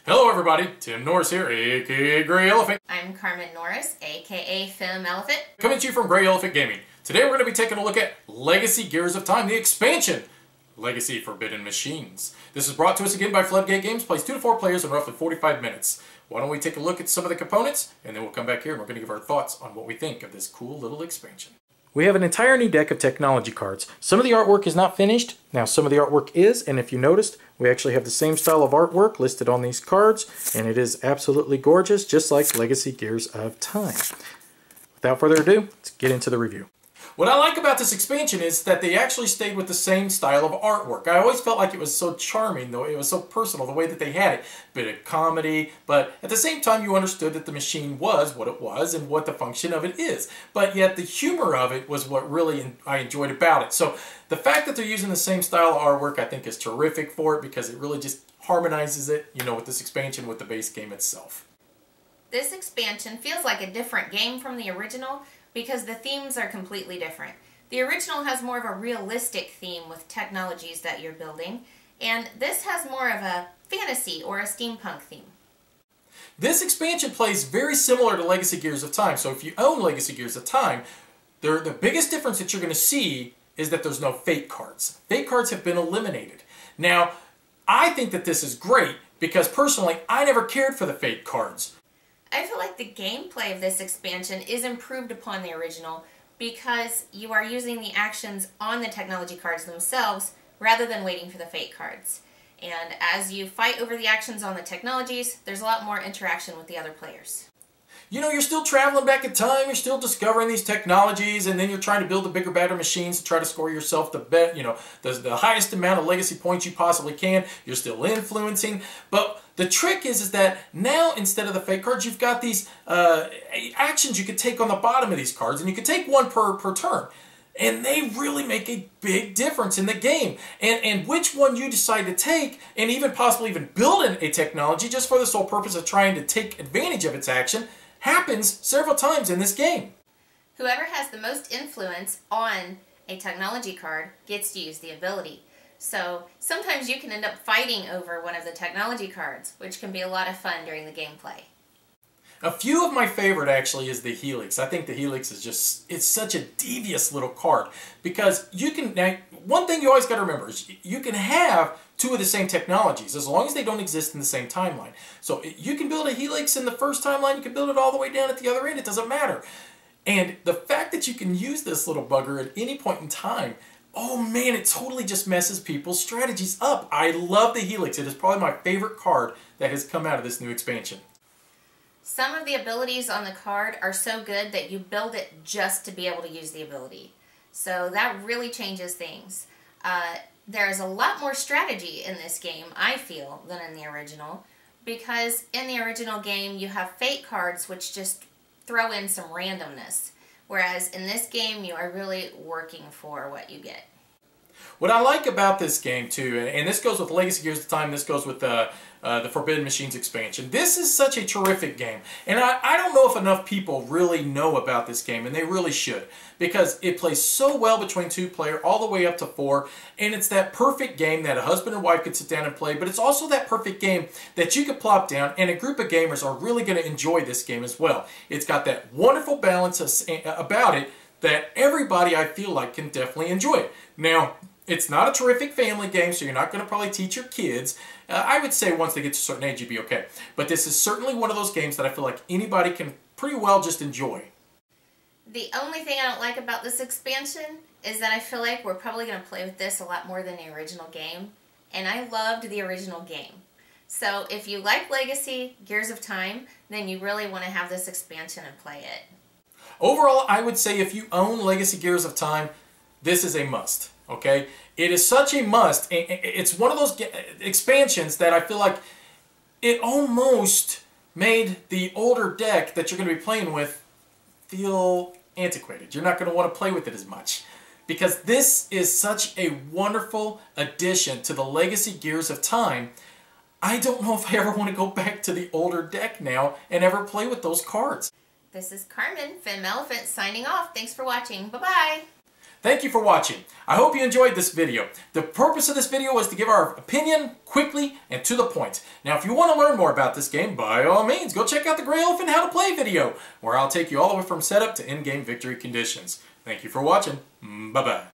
Hello everybody, Tim Norris here, aka Grey Elephant. I'm Carmen Norris, aka Film Elephant. Coming to you from Grey Elephant Gaming. Today we're going to be taking a look at Legacy Gears of Time, the expansion, Legacy Forbidden Machines. This is brought to us again by Floodgate Games, plays 2 to 4 players in roughly 45 minutes. Why don't we take a look at some of the components, and then we'll come back here and we're going to give our thoughts on what we think of this cool little expansion. We have an entire new deck of technology cards. Some of the artwork is not finished. Now some of the artwork is, and if you noticed, we actually have the same style of artwork listed on these cards, and it is absolutely gorgeous, just like Legacy Gears of Time. Without further ado, let's get into the review. What I like about this expansion is that they actually stayed with the same style of artwork. I always felt like it was so charming, though it was so personal, the way that they had it. Bit of comedy, but at the same time you understood that the machine was what it was and what the function of it is. But yet the humor of it was what really I enjoyed about it. So the fact that they're using the same style of artwork I think is terrific for it, because it really just harmonizes it, you know, with this expansion with the base game itself. This expansion feels like a different game from the original, because the themes are completely different. The original has more of a realistic theme with technologies that you're building, and this has more of a fantasy or a steampunk theme. This expansion plays very similar to Legacy Gears of Time, so if you own Legacy Gears of Time, the biggest difference that you're going to see is that there's no fate cards. Fate cards have been eliminated. Now, I think that this is great, because personally, I never cared for the fate cards. I feel like the gameplay of this expansion is improved upon the original because you are using the actions on the technology cards themselves rather than waiting for the fate cards. And as you fight over the actions on the technologies, there's a lot more interaction with the other players. You know, you're still traveling back in time, you're still discovering these technologies, and then you're trying to build the bigger, better machines to try to score yourself the highest amount of legacy points you possibly can. You're still influencing, but the trick is that now instead of the fate cards, you've got these actions you could take on the bottom of these cards, and you could take one per turn. And they really make a big difference in the game. And which one you decide to take, and even possibly even build a technology just for the sole purpose of trying to take advantage of its action, happens several times in this game. Whoever has the most influence on a technology card gets to use the ability. So sometimes you can end up fighting over one of the technology cards, which can be a lot of fun during the gameplay. A few of my favorite actually is the Helix. I think the Helix is just, it's such a devious little card, because you can, now one thing you always got to remember is you can have two of the same technologies as long as they don't exist in the same timeline. So you can build a Helix in the first timeline, you can build it all the way down at the other end, it doesn't matter. And the fact that you can use this little bugger at any point in time, oh man, it totally just messes people's strategies up. I love the Helix. It is probably my favorite card that has come out of this new expansion. Some of the abilities on the card are so good that you build it just to be able to use the ability. So that really changes things. There is a lot more strategy in this game, I feel, than in the original, because in the original game you have fate cards which just throw in some randomness, whereas in this game you are really working for what you get. What I like about this game too, and this goes with Legacy Gears of Time, this goes with the Forbidden Machines expansion, this is such a terrific game. And I don't know if enough people really know about this game, and they really should, because it plays so well between 2 player all the way up to 4, and it's that perfect game that a husband and wife could sit down and play, but it's also that perfect game that you could plop down and a group of gamers are really going to enjoy this game as well. It's got that wonderful balance about it that everybody, I feel like, can definitely enjoy it. Now, it's not a terrific family game, so you're not going to probably teach your kids. I would say once they get to a certain age, you'd be okay. But this is certainly one of those games that I feel like anybody can pretty well just enjoy. The only thing I don't like about this expansion is that I feel like we're probably going to play with this a lot more than the original game. And I loved the original game. So if you like Legacy Gears of Time, then you really want to have this expansion and play it. Overall, I would say if you own Legacy Gears of Time, this is a must. Okay, it is such a must. It's one of those expansions that I feel like it almost made the older deck that you're going to be playing with feel antiquated. You're not going to want to play with it as much, because this is such a wonderful addition to the Legacy Gears of Time. I don't know if I ever want to go back to the older deck now and ever play with those cards. This is Carmen, Film Elephant, signing off. Thanks for watching. Bye-bye. Thank you for watching. I hope you enjoyed this video. The purpose of this video was to give our opinion quickly and to the point. Now, if you want to learn more about this game, by all means, go check out the Gray Elephant How to Play video, where I'll take you all the way from setup to in-game victory conditions. Thank you for watching. Bye-bye.